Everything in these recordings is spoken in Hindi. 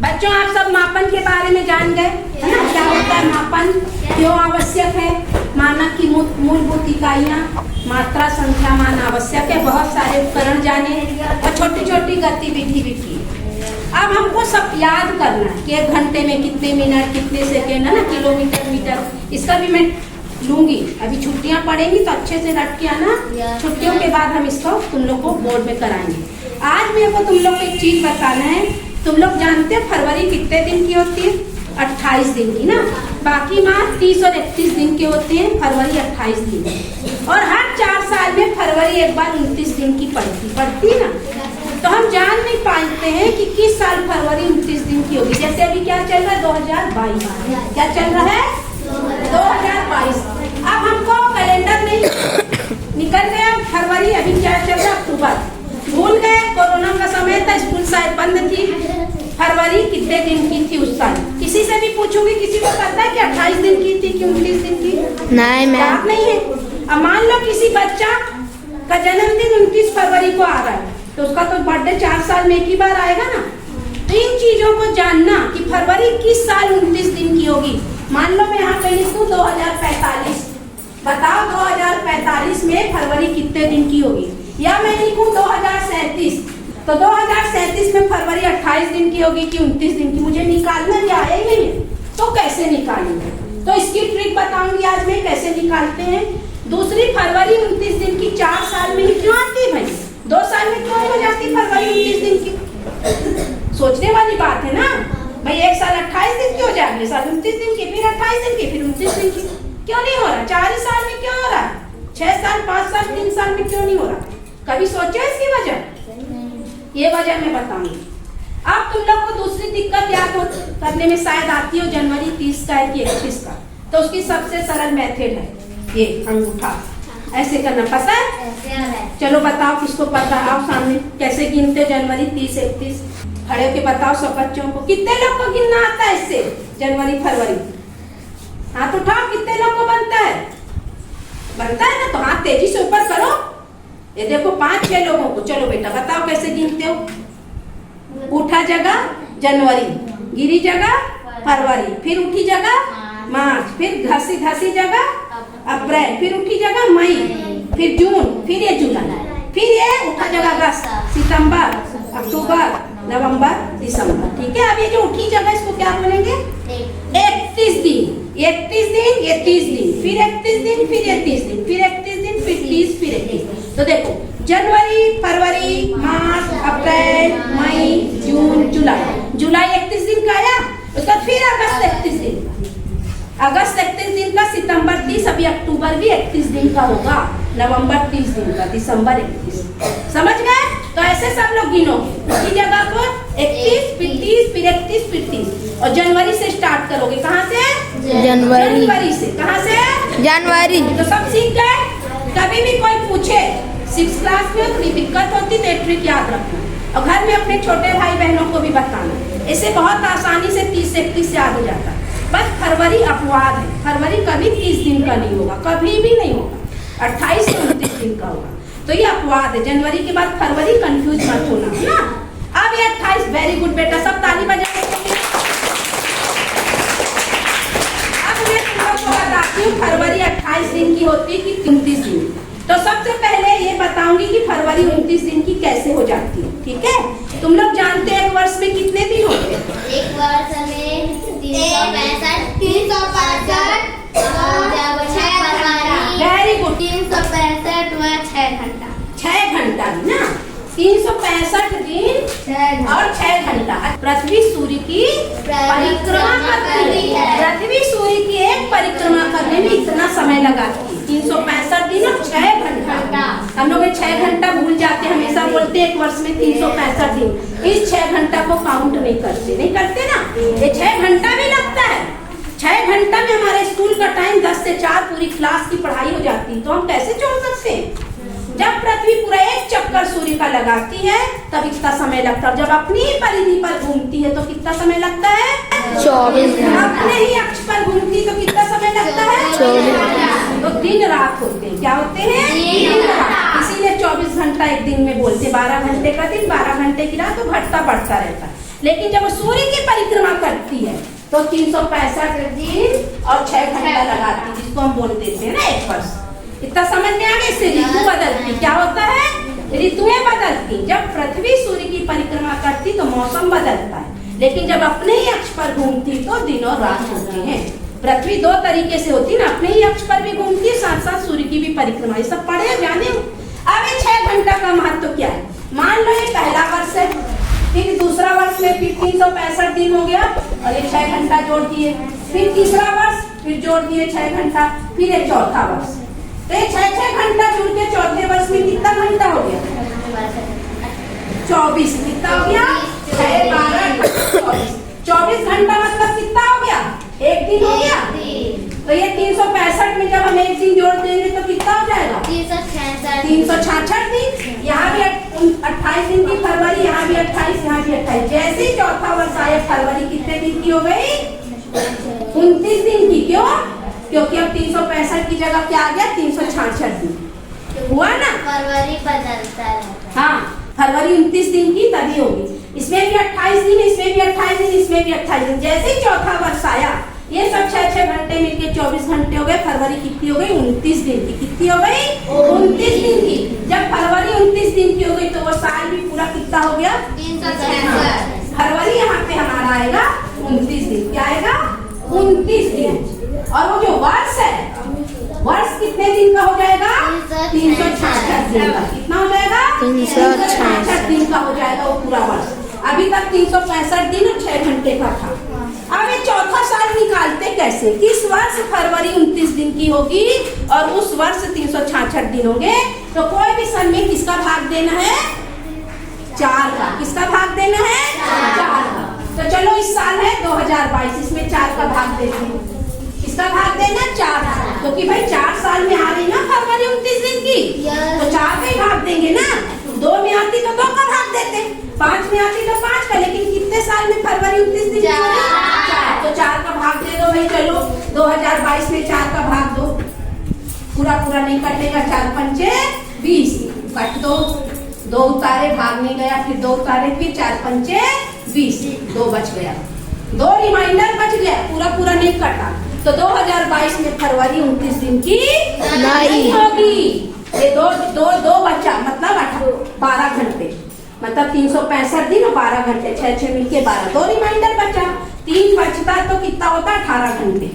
बच्चों आप सब मापन के बारे में जान गए है ना, क्या होता है मापन, क्यों आवश्यक है, मानक की मूलभूत इकाइयाँ, मात्रा, संख्या, मान आवश्यक है, बहुत सारे उपकरण जाने और छोटी छोटी गतिविधि भी की। अब हमको सब याद करना है कि 1 घंटे में कितने मिनट, कितने सेकेंड है ना, किलोमीटर, मीटर, इसका भी मैं लूंगी। अभी छुट्टियां पड़ेंगी तो अच्छे से रट के आना, छुट्टियों के बाद हम इसको तुम लोग को बोर्ड में कराएंगे। आज मेरे को तुम लोग को एक चीज बताना है। तुम लोग जानते हो फरवरी कितने दिन की होती है? 28 दिन की ना। बाकी माह 30 और 31 दिन के होते हैं, फरवरी 28 दिन। और हर 4 साल में फरवरी एक बार 29 दिन की पड़ती ना। तो हम जान नहीं पाते हैं कि किस साल फरवरी 29 दिन की होगी। जैसे अभी क्या चल रहा है, 2022। क्या चल रहा है? 2022। अब हमको कैलेंडर नहीं निकल गया फरवरी, अभी क्या चल रहा है? अक्टूबर। भूल गए, कोरोना का समय था, स्कूल शायद बंद थी। फरवरी कितने दिन की थी उस साल? किसी से भी पूछूंगी, किसी को पता है कि 28 दिन की थी कि 29 दिन की? नहीं मैम, नहीं है। अब मान लो किसी बच्चा का जन्मदिन 29 फरवरी को आ रहा है, तो उसका तो बर्थडे 4 साल में एक ही बार आएगा ना। तो इन चीजों को जानना कि फरवरी किस साल 29 दिन की होगी। मान लो मैं यहाँ पे लिखूं 2045, बताओ 2045 में फरवरी कितने दिन की होगी। या मैं लिखूं 2037, तो 2037 में फरवरी 28 दिन की होगी कि 29 दिन की? मुझे निकालना ही आएगा नहीं, तो कैसे निकालेंगे? तो इसकी ट्रिक बताऊंगी आज मैं, कैसे निकालते हैं। दूसरी, फरवरी 29 दिन की 4 साल में ही क्यों आती है भाई? 2 साल में क्यों हो जाती फरवरी 29 दिन की? सोचने वाली बात है ना भाई। एक साल 28 दिन की हो जाए, अगले साल 29 दिन की, फिर 28 दिन की, फिर 29 दिन की। क्यों नहीं हो रहा? 4 साल में क्यों हो रहा है? 6 साल, 5 साल, 3 साल में क्यों नहीं हो रहा? कभी सोचा इसकी वजह? ये वजह मैं बताऊंगी। अब तुम लोग को दूसरी दिक्कत याद करने में शायद आती हो, जनवरी 30 का है कि 31 का। तो उसकी सबसे सरल मेथड है ये, अंगूठा ऐसे करना। पता है? चलो बताओ किसको पता है। आओ सामने, कैसे गिनते हो जनवरी 30, 31? खड़े होके बताओ सब बच्चों को। कितने लोग को गिनना आता है इससे? जनवरी, फरवरी हाथ उठाओ। कितने लोग को बनता है? बनता है ना, तो हाथ तेजी से ऊपर करो। ये देखो 5-6 लोगों को। चलो बेटा बताओ कैसे गिनते हो। उठा जगह जनवरी, गिरी जगह फरवरी, फिर उठी जगह मार्च, फिर घसी जगह अप्रैल, फिर उठी जगह मई, फिर जून, फिर ये जुलाई, फिर ये उठा जगह अगस्त, सितंबर, अक्टूबर, नवंबर, दिसंबर। ठीक है। अब ये जो उठी जगह इसको क्या बोलेंगे? 31 दिन। 31 दिन, ये 30 दिन, फिर 31 दिन, फिर ये 30 दिन, फिर 31 दिन, फिर 30, फिर 31। तो देखो जनवरी, फरवरी, मार्च, अप्रैल, मई, जून, जुलाई। जुलाई 31 दिन का आया, उसका फिर अगस्त 31 दिन, अगस्त 31 दिन का, सितंबर 30, अभी अक्टूबर भी 31 दिन का होगा, नवंबर 30 दिन का, दिसंबर 31। समझ गए? तो ऐसे सब लोग गिनोगे उसी जगह को 31, फिर 30, फिर 31, फिर 30। और जनवरी से स्टार्ट करोगे। कहाँ से? जनवरी से। कहाँ से? जनवरी। तो सब सीख गए। कभी भी कोई पूछे 6th क्लास में थोड़ी दिक्कत होती तो ट्रिक याद रखना, और घर में अपने छोटे भाई बहनों को भी बताना। इससे बहुत आसानी से 30 से 31 याद हो जाता है। बस फरवरी अपवाद है, फरवरी कभी 30 दिन का नहीं होगा, कभी भी नहीं होगा, 28 से 29 दिन का होगा। तो ये अपवाद है। जनवरी के बाद फरवरी, कंफ्यूज मत होना है ना। अब ये 28, वेरी गुड बेटा, सब ताली बजाएंगे। अब मैं तुम लोग को बताती हूँ फरवरी 28 दिन की होती है कि 29 दिन। तो सबसे पहले ये बताऊंगी कि फरवरी 29 दिन की कैसे हो जाती है। ठीक है? तुम लोग जानते हैं एक वर्ष में कितने दिन होते हैं? एक वर्ष में 365 वेरी गुड। 365 व 6 घंटा। 6 घंटा ना, 365 दिन और 6 घंटा। पृथ्वी सूर्य की परिक्रमा करती है। पृथ्वी सूर्य की एक परिक्रमा करने में इतना समय लगाती है, 365 दिन और 6 घंटा। हम लोग 6 घंटा भूल जाते हैं, हमेशा बोलते हैं एक वर्ष में 365 दिन। इस 6 घंटा को काउंट नहीं करते ना। ये 6 घंटा भी लगता है। 6 घंटा में हमारे स्कूल का टाइम 10 से 4 पूरी क्लास की पढ़ाई हो जाती है, तो हम कैसे छोड़ सकते हैं? जब पृथ्वी पूरा एक चक्कर सूर्य का लगाती है तब इतना समय लगता है। जब अपनी परिधि पर घूमती है तो कितना समय लगता है? 24 घंटा। अपने ही अक्ष पर घूमती तो कितना समय लगता है? 24 घंटा। तो दिन रात होते हैं। क्या होते हैं? दिन रात। इसीलिए 24 घंटा एक दिन में बोलते हैं। 12 घंटे का दिन, 12 घंटे की रात, तो घटता बढ़ता रहता है। लेकिन जब वो सूर्य की परिक्रमा करती है तो 365 दिन और 6 घंटा लगाती है, जिसको हम बोल देते हैं ना 1 वर्ष। इतना समझ में आ गया। इससे ऋतु बदलती, क्या होता है, ऋतुएं बदलती। जब पृथ्वी सूर्य की परिक्रमा करती तो मौसम बदलता है, लेकिन जब अपने ही अक्ष पर घूमती तो दिन और रात होती है। पृथ्वी 2 तरीके से होती है ना, अपने ही अक्ष पर भी घूमती है, साथ साथ सूर्य की भी परिक्रमा। ये सब पढ़े जाने। अब ये 6 घंटा का महत्व क्या है? मान लो ये पहला वर्ष है, फिर दूसरा वर्ष में फिर 365 दिन हो गया और ये 6 घंटा जोड़ दिए, फिर तीसरा वर्ष फिर जोड़ दिए 6 घंटा, फिर ये चौथा वर्ष। तो ये 6 घंटा जुड़ के चौथे वर्ष में कितना घंटा हो गया? 24। कितना हो गया? 6, 12, 24। 24 घंटा मतलब कितना हो गया? 1 दिन हो गया। तो ये 365 में जब हम 1 दिन जोड़ देंगे तो कितना हो जाएगा? 366 दिन। यहाँ भी 28 दिन की फरवरी, यहाँ भी 28, यहाँ भी 28। जैसे ही चौथा वर्ष आया फरवरी कितने दिन की हो गई? 29 दिन की। क्यों? क्योंकि अब 365 की जगह क्या आ गया? 366 दिन हुआ ना। फरवरी बदलता है। हाँ, फरवरी 29 दिन की तभी होगी। इसमें भी 28 दिन, इसमें भी 28 दिन, इसमें भी 28 दिन। जैसे ही चौथा वर्ष आया ये सब 6 घंटे मिलके 24 घंटे हो गए। फरवरी कितनी हो गई? 29 दिन की। कितनी हो गई? 29 दिन की। जब फरवरी 29 दिन की हो गई तो वो साल भी पूरा कितना हो गया? 366। फरवरी यहाँ पे हमारा आएगा 29 दिन। क्या आएगा? 29 दिन। और वो जो वर्ष है, वर्ष कितने दिन का हो जाएगा? 366 दिन का। कितना हो जाएगा? 366 दिन का हो जाएगा वो पूरा वर्ष। अभी तक 365 दिन और 6 घंटे का था। अब ये चौथा साल निकालते कैसे? किस वर्ष फरवरी 29 दिन की होगी और उस वर्ष 366 दिन होंगे? तो कोई भी सन में किसका भाग देना है? 4 का। किसका भाग देना है? 4 का। तो चलो इस साल है 2022, इसमें 4 का भाग देते हैं। किसका भाग देना? 4 का। क्योंकि भाई 4 साल में आ रही ना फरवरी 29 दिन की, तो 4 का ही भाग देंगे ना। 2 में आती तो 2 का भाग देते, 5 में आती तो 5 का। लेकिन कितने साल में फरवरी 29 दिन? 4। तो 4 का भाग दे दो भाई। चलो 2022 में 4 का भाग दो। पूरा पूरा नहीं कटेगा। 4 पंचे 20 कट दो। 2 उतारे, भाग नहीं गया, फिर 2 उतारे, फिर 4 पंचे 20, 2 बच गया। 2 रिमाइंडर बच गया, पूरा पूरा नहीं कटा। तो 2022 में फरवरी 29 दिन की नहीं होगी। ये दो बच्चा मतलब 12 घंटे, मतलब 365 दिन और 12 घंटे, 6 मिलके 12। 2 रिमाइंडर बचा, 3 बचता तो कितना होता? 18 घंटे।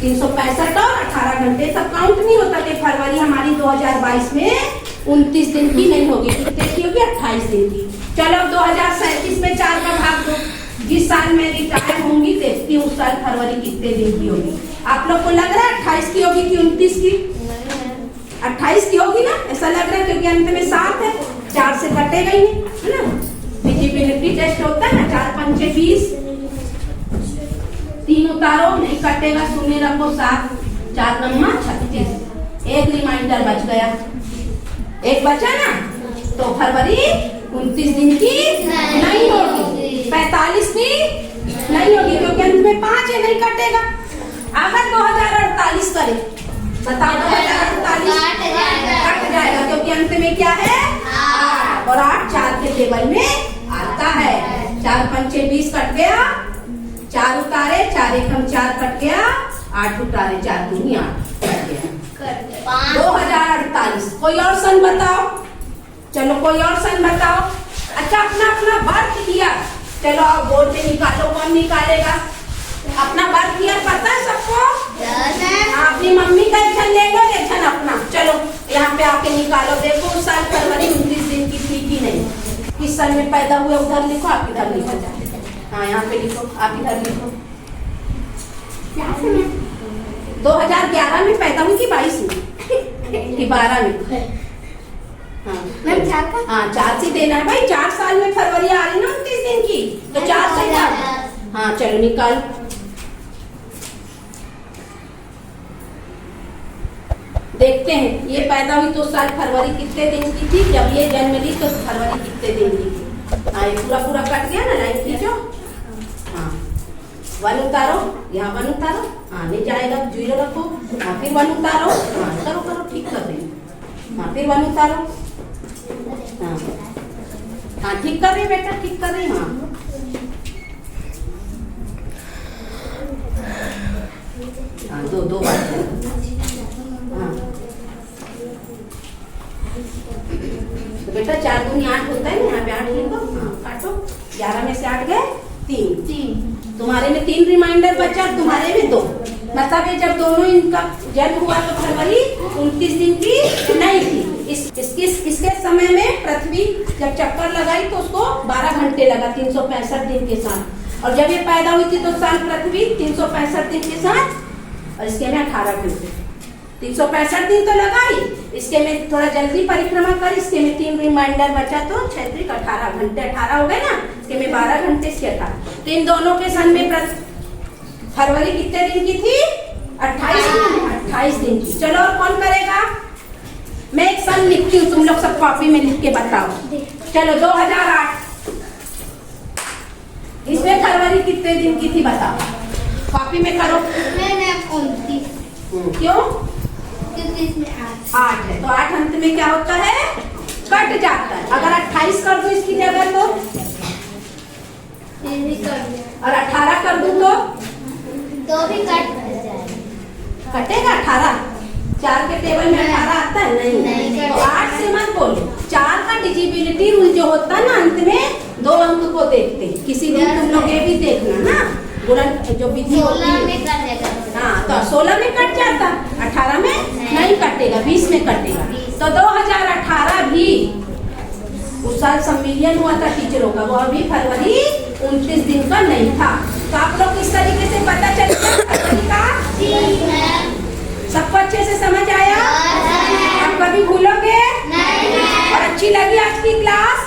365 और 18 घंटे सब काउंट नहीं होता कि फरवरी हमारी 2022 में 29 दिन की नहीं होगी। कितने की होगी? 28 दिन की। चलो अब 2037 में 4 का भाग दो। जिस साल में रिटायर होंगी देखती हूँ उस साल फरवरी कितने दिन की होगी। आप लोग को लग रहा है 28 की होगी कि 29 की? 28 की होगी ना, ऐसा लग रहा है, क्योंकि अंत में 7 है, 4 से कटेगा ही नहीं, है ना। फिजिबिलिटी टेस्ट होता है ना, 4 पंचे 20, 3 उतारो, नहीं कटेगा, शून्य रखो, 7, 4 नम्मा 36। 1 रिमाइंडर बच गया, 1 बचा ना। तो फरवरी 29 दिन की नहीं होगी। 45 की नहीं होगी क्योंकि अंत में 5 है, नहीं कटेगा। अगर 2048 करें, बताओ 2048 कट जाएगा क्योंकि अंत में क्या है? 8। और 8 4 के टेबल में आता है। 4 पंचे 20 कट गया, 4 उतारे, 4 एकम 4 कट गया, 8 उतारे, 4 दूनी 8 कट गया। 2048। कोई और सन बताओ। चलो कोई और सन बताओ। अच्छा, अपना अपना बर्थ ईयर चलो आप बोर्ड पे निकालो। कौन निकालेगा? अपना बर्थ ईयर पता है सबको? अपनी मम्मी का एक ले लो, एक अपना। चलो यहाँ पे आके निकालो। देखो उस साल फरवरी 29 दिन की थी कि नहीं? किस साल में पैदा हुए उधर लिखो, आप इधर लिखो। हाँ यहाँ पे लिखो, आप इधर लिखो। 2011 में पैदा हुई कि 22 में कि 12 में? हाँ 4 से देना है भाई। 4 साल में फरवरी आ रही ना 29 दिन की, तो 4 से। हाँ चलो निकाल। देखते हैं ये पैदा हुई तो साल फरवरी कितने दिन की थी, जब ये जन्म ली तो फरवरी कितने दिन की थी। हाँ ये पूरा पूरा कट गया ना, लाइन खींचो। हाँ 1 उतारो, यहाँ 1 उतारो, हाँ नहीं जाएगा, 0 रखो। हाँ फिर 1 उतारो, हाँ करो करो, ठीक कर रही। हाँ फिर 1 उतारो, हाँ हाँ ठीक कर रही बेटा, ठीक कर रही। हाँ दूनी 8 होता है ना, यहाँ पे 8 लिखो, हाँ काटो। 11 में से 8 गए 3। तुम्हारे में 3 रिमाइंडर बचा, तुम्हारे में 2। मतलब ये जब दोनों इनका जन्म हुआ तो फरवरी 29 दिन की नहीं थी। इसके समय में पृथ्वी जब चक्कर लगाई तो उसको 12 घंटे लगा 365 दिन के साथ। और जब ये पैदा हुई थी तो साल पृथ्वी 365 दिन के साथ, और इसके में 18 घंटे। 365 दिन तो लगा ही, इसके में थोड़ा जल्दी परिक्रमा कर, इसके में 3 रिमाइंडर बचा तो 6 18 घंटे 18 हो गए ना, इसके में 12 घंटे, इसके 18। तो इन दोनों के सन में फरवरी कितने दिन की थी? 28 दिन की। चलो और कौन करेगा? मैं एक सन लिखती हूँ, तुम लोग सब कॉपी में लिख के बताओ। चलो 2008, इसमें फरवरी कितने दिन की थी बताओ, कॉपी में करो। मैंने 29 क्यों? क्योंकि इसमें 8 है, तो 8 अंत में क्या होता है? कट जाता है। अगर 28 कर दो इसकी जगह तो, और 18 कर दूं तो भी कट जाएगा। कटेगा 18? 4 के टेबल में 18 आता है? नहीं। तो 8 से मत बोलो। 4 का डिजिबिलिटी रूल जो होता है ना, अंत में 2 अंक को देखते हैं। किसी दिन तुम लोग ये भी देखना ना, गुणन जो विधि होती 16 है। में कट जाएगा। हाँ, तो 16 में कट जाता, 18 में नहीं कटेगा, 20 में कटेगा। तो 2018 भी उस साल सम्मेलन हुआ था टीचरों का, वो अभी फरवरी 29 दिन का नहीं था। तो आप लोग किस तरीके से पता चलेगा? सबको अच्छे से समझ आया? आप कभी भूलोगे? नहीं। और अच्छी लगी आज की क्लास?